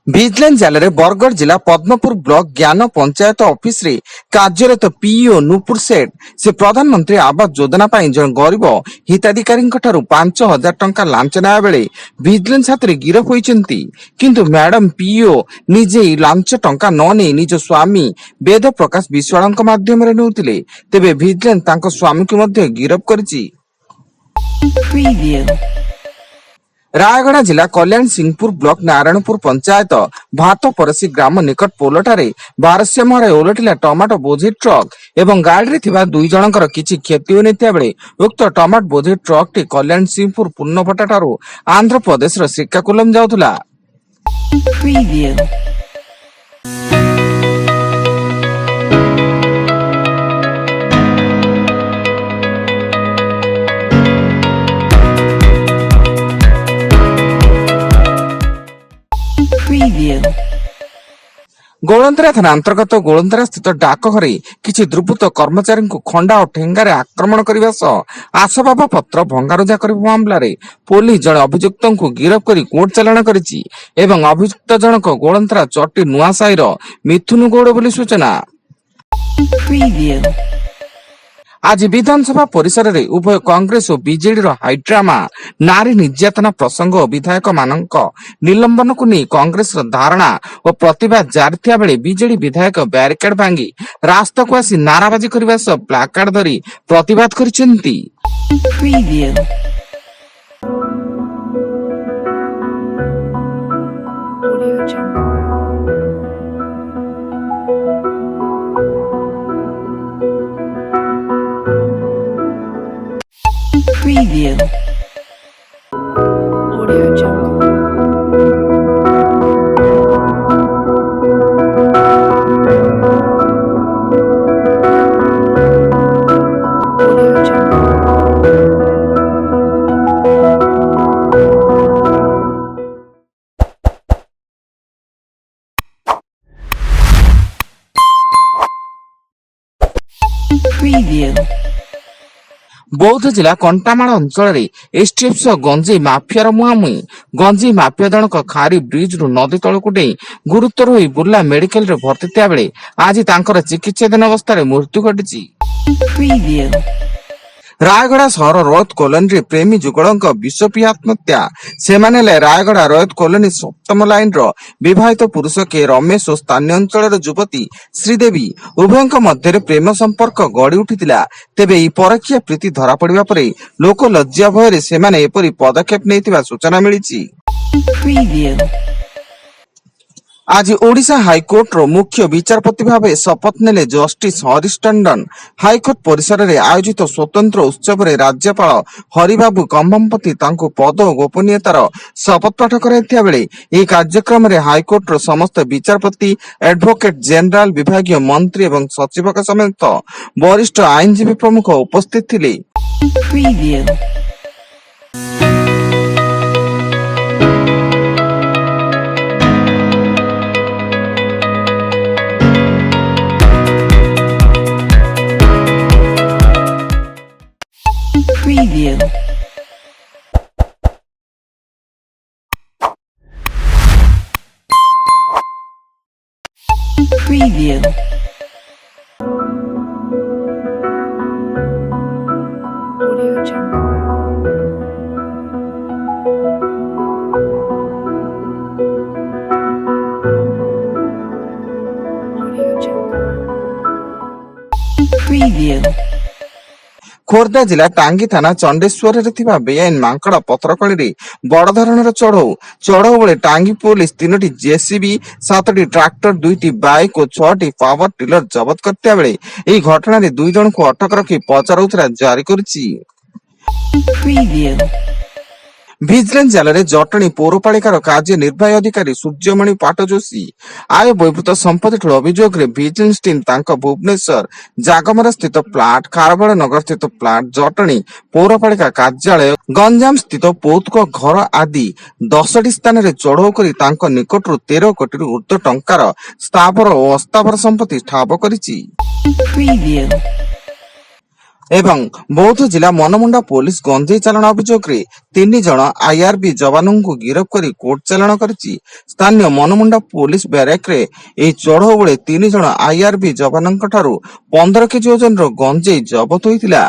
Vigilance ଜାଲରେ ବରଗଡ଼ ଜିଲ୍ଲା Padampur block ଜ୍ଞାନ ପଞ୍ଚାୟତ ଅଫିସରେ କାର୍ଯ୍ୟରତ ପିଇଓ ନୁପୁର ସେଠ ସେ ପ୍ରଧାନମନ୍ତ୍ରୀ ଆବାସ ଯୋଜନା ପାଇଁ ଜଣେ ଗରିବ ହିତାଧିକାରୀଙ୍କଠାରୁ 5,000 ଟଙ୍କା ଲାଞ୍ଚ ନେବା ବେଳେ ଭିଜିଲାନ୍ସ ହାତରେ ଗିରଫ ହୋଇଛନ୍ତି। କିନ୍ତୁ ମ୍ୟାଡାମ ପିଇଓ ନିଜେ ଲାଞ୍ଚ ଟଙ୍କା ନ ନେଇ ନିଜ ସ୍ୱାମୀ ବେଦ ପ୍ରକାଶ ବିଶ୍ୱାଳଙ୍କ ମାଧ୍ୟମରେ ନେଉଥିଲେ। ତେବେ ଭିଜିଲାନ୍ସ ତାଙ୍କ ସ୍ୱାମୀଙ୍କୁ ମଧ୍ୟ ଗିରଫ କରିଛି। ରାୟଗଡ଼ା ଜିଲ୍ଲା କଲ୍ୟାଣ ସିଂହପୁର ବ୍ଲକ ନାରାୟଣପୁର ପଞ୍ଚାୟତ ଭାତ ପରସି ଗ୍ରାମ ନିକଟ ପୋଲଠାରେ ଭାରସାମ୍ୟ ହରାଇ ଓଲଟିଲା ଟମାଟୋ ବୋଝେଇ ଟ୍ରକ୍ ଏବଂ ଗାଡ଼ିରେ ଥିବା 2 ଜଣଙ୍କର କିଛି କ୍ଷତି ହୋଇନଥିବା ବେଳେ ଉକ୍ତ ଟମାଟୋ ବୋଝେଇ ଟ୍ରକ୍ଟି କଲ୍ୟାଣ ସିଂହପୁର ପୂର୍ଣ୍ଣଭଟ୍ଟାଠାରୁ ଆନ୍ଧ୍ରପ୍ରଦେଶର ଶ୍ରୀକାକୁଲମ ଯାଉଥିଲା। ଗୋଳନ୍ତରା ଥାନା ଅନ୍ତର୍ଗତ ଗୋଳନ୍ତରା ସ୍ଥିତ ଡାକଘରେ କିଛି ଦୁର୍ବୃତ୍ତ କର୍ମଚାରୀଙ୍କୁ ଖଣ୍ଡା ଓ ଠେଙ୍ଗାରେ ଆକ୍ରମଣ କରିବା ସହ ଆସବାବ ପତ୍ର ଭଙ୍ଗାରୁଜା କରିବା ମାମଲାରେ ପୋଲିସ ଜଣେ ଅଭିଯୁକ୍ତଙ୍କୁ ଗିରଫ କରି କୋର୍ଟ ଚାଲାଣ କରିଛି ଏବଂ ଅଭିଯୁକ୍ତ ଜଣକ ଗୋଳନ୍ତରା ଚଟି ନୂଆ ସାହିର ମିଥୁନ ଗୌଡ଼ ବୋଲି ସୂଚନା। ଆଜି ବିଧାନସଭା ପରିସରରେ ଉଭୟ କଂଗ୍ରେସ ଓ ବିଜେଡିର ହାଇଡ୍ରାମା ନାରୀ ନିର୍ଯାତନା ପ୍ରସଙ୍ଗ ଓ ବିଧାୟକ ମାନଙ୍କ ନିଲମ୍ବନକୁ ନେଇ କଂଗ୍ରେସର ଧାରଣା ଓ ପ୍ରତିବାଦ ଜାରି ଥିବା ବେଳେ ବିଜେଡି ବିଧାୟକ ବ୍ୟାରିକେଡ ଭାଙ୍ଗି ରାସ୍ତାକୁ ଆସି ନାରାବାଜି କରିବା ସହ ପ୍ଲାକାର୍ଡ ଧରି ପ୍ରତିବାଦ କରିଛନ୍ତି। ବୌଦ୍ଧ ଜିଲ୍ଲା କଣ୍ଟାମାଳ ଅଞ୍ଚଳରେ ଏସଟିଏଫ ସହ ଗଞ୍ଜେଇ ମାଫିଆର ମୁହାଁମୁହିଁ। ଗଞ୍ଜେଇ ମାଫିଆ ଜଣକ ଖାରି ବ୍ରିଜରୁ ନଦୀ ତଳକୁ ଡେଇଁ ଗୁରୁତର ହୋଇ ବୁର୍ଲା ମେଡିକାଲରେ ଭର୍ତ୍ତି ଥିବା ବେଳେ ଆଜି ତାଙ୍କର ଚିକିତ୍ସାଧୀନ ଅବସ୍ଥାରେ ମୃତ୍ୟୁ ଘଟିଛି। ରାୟଗଡ଼ା ସହର ରୟତ କଲୋନୀରେ ପ୍ରେମୀ ଯୁଗଳଙ୍କ ବିଷ ପିଇ ଆତ୍ମହତ୍ୟା। ସେମାନେ ହେଲେ ରାୟଗଡ଼ା ରୟତ କଲୋନୀ 7ମ ଲାଇନର ବିବାହିତ ପୁରୁଷ କେ ରମେଶ ଓ ସ୍ଥାନୀୟ ଅଞ୍ଚଳର ଯୁବତୀ ଶ୍ରୀଦେବୀ। ଉଭୟଙ୍କ ମଧ୍ୟରେ ପ୍ରେମ ସମ୍ପର୍କ ଗଢ଼ି ଉଠିଥିଲା। ତେବେ ଏହି ପରକୀୟା ପ୍ରୀତି ଧରାପଡ଼ିବା ପରେ ଲୋକ ଲଜ୍ଜା ଭୟରେ ସେମାନେ ଏପରି ପଦକ୍ଷେପ ନେଇଥିବା ସୂଚନା ମିଳିଛି। ଆଜି ଓଡ଼ିଶା ହାଇକୋର୍ଟର ମୁଖ୍ୟ ବିଚାରପତି ଭାବେ ଶପଥ ନେଲେ ଜଷ୍ଟିସ ହରିଶ ଟଣ୍ଡନ। ହାଇକୋର୍ଟ ପରିସରରେ ଆୟୋଜିତ ସ୍ୱତନ୍ତ୍ର ଉତ୍ସବରେ ରାଜ୍ୟପାଳ ହରିବାବୁ କମ୍ଭମପତି ତାଙ୍କୁ ପଦ ଓ ଗୋପନୀୟତାର ଶପଥ ପାଠ କରାଇଥିବା ବେଳେ ଏହି କାର୍ଯ୍ୟକ୍ରମରେ ହାଇକୋର୍ଟର ସମସ୍ତ ବିଚାରପତି, ଆଡଭୋକେଟ ଜେନେରାଲ, ବିଭାଗୀୟ ମନ୍ତ୍ରୀ ଏବଂ ସଚିବଙ୍କ ସମେତ ବରିଷ୍ଠ ଆଇନଜୀବୀ ପ୍ରମୁଖ ଉପସ୍ଥିତ ଥିଲେ। ଖୋର୍ଦ୍ଧା ଜିଲ୍ଲା ଟାଙ୍ଗୀ ଥାନା ଚଣ୍ଡେଶ୍ୱରରେ ଥିବା ବେଆଇନ ମାଙ୍କଡ ପଥରଖଣିରେ ବଡ ଧରଣର ଚଢଉ ବେଳେ ଟାଙ୍ଗୀ ପୋଲିସ 3ଟି ଜେସିବି, 7ଟି ଟ୍ରାକ୍ଟର, 2ଟି ବାଇକ୍ ଓ 6ଟି ପାୱାର ଟିଲର ଜବତ କରିଥିବା ବେଳେ ଏହି ଘଟଣାରେ 2 ଜଣଙ୍କୁ ଅଟକ ରଖି ପଚରାଉଚରା ଜାରି କରିଛି। ଭିଜିଲାନ୍ସ ଜାଲରେ ଜଟଣୀ ପୌରପାଳିକାର କାର୍ଯ୍ୟନିର୍ବାହୀ ଅଧିକାରୀ ସୂର୍ଯ୍ୟମଣି ପାଟ ଯୋଶୀ ଆୟ ବହିର୍ଭୂତ ସମ୍ପତ୍ତି ଠୁଳ ଅଭିଯୋଗରେ ଭିଜିଲାନ୍ସ ଟିମ୍ ତାଙ୍କ ଭୁବନେଶ୍ୱର ଜାଗମରା ସ୍ଥିତ ପ୍ଲାଟ, ଖାରବେଳ ନଗର ସ୍ଥିତ ପ୍ଲାଟ, ଜଟଣୀ ପୌରପାଳିକା କାର୍ଯ୍ୟାଳୟ, ଗଞ୍ଜାମ ସ୍ଥିତ ପୌତୁକ ଘର ଆଦି 10ଟି ସ୍ଥାନରେ ଚଢଉ କରି ତାଙ୍କ ନିକଟରୁ 13 କୋଟିରୁ ଉର୍ଦ୍ଧ୍ୱ ଟଙ୍କାର ସ୍ଥାବର ଓ ଅସ୍ଥାବର ସମ୍ପତ୍ତି ଠାବ କରିଛି। ଏବଂ ବୌଦ୍ଧ ଜିଲ୍ଲା ମନମୁଣ୍ଡା ପୋଲିସ ଗଞ୍ଜେଇ ଚାଲାଣ ଅଭିଯୋଗରେ 3 ଜଣ ଆଇଆରବି ଯବାନଙ୍କୁ ଗିରଫ କରି କୋର୍ଟ ଚାଲାଣ କରିଛି। ସ୍ଥାନୀୟ ମନମୁଣ୍ଡା ପୋଲିସ ବ୍ୟାରେକରେ ଏହି ଚଢଉ ବେଳେ 3 ଜଣ ଆଇଆରବି ଯବାନଙ୍କ ଠାରୁ 15 କେଜି ଓଜନର ଗଞ୍ଜେଇ ଜବତ ହୋଇଥିଲା।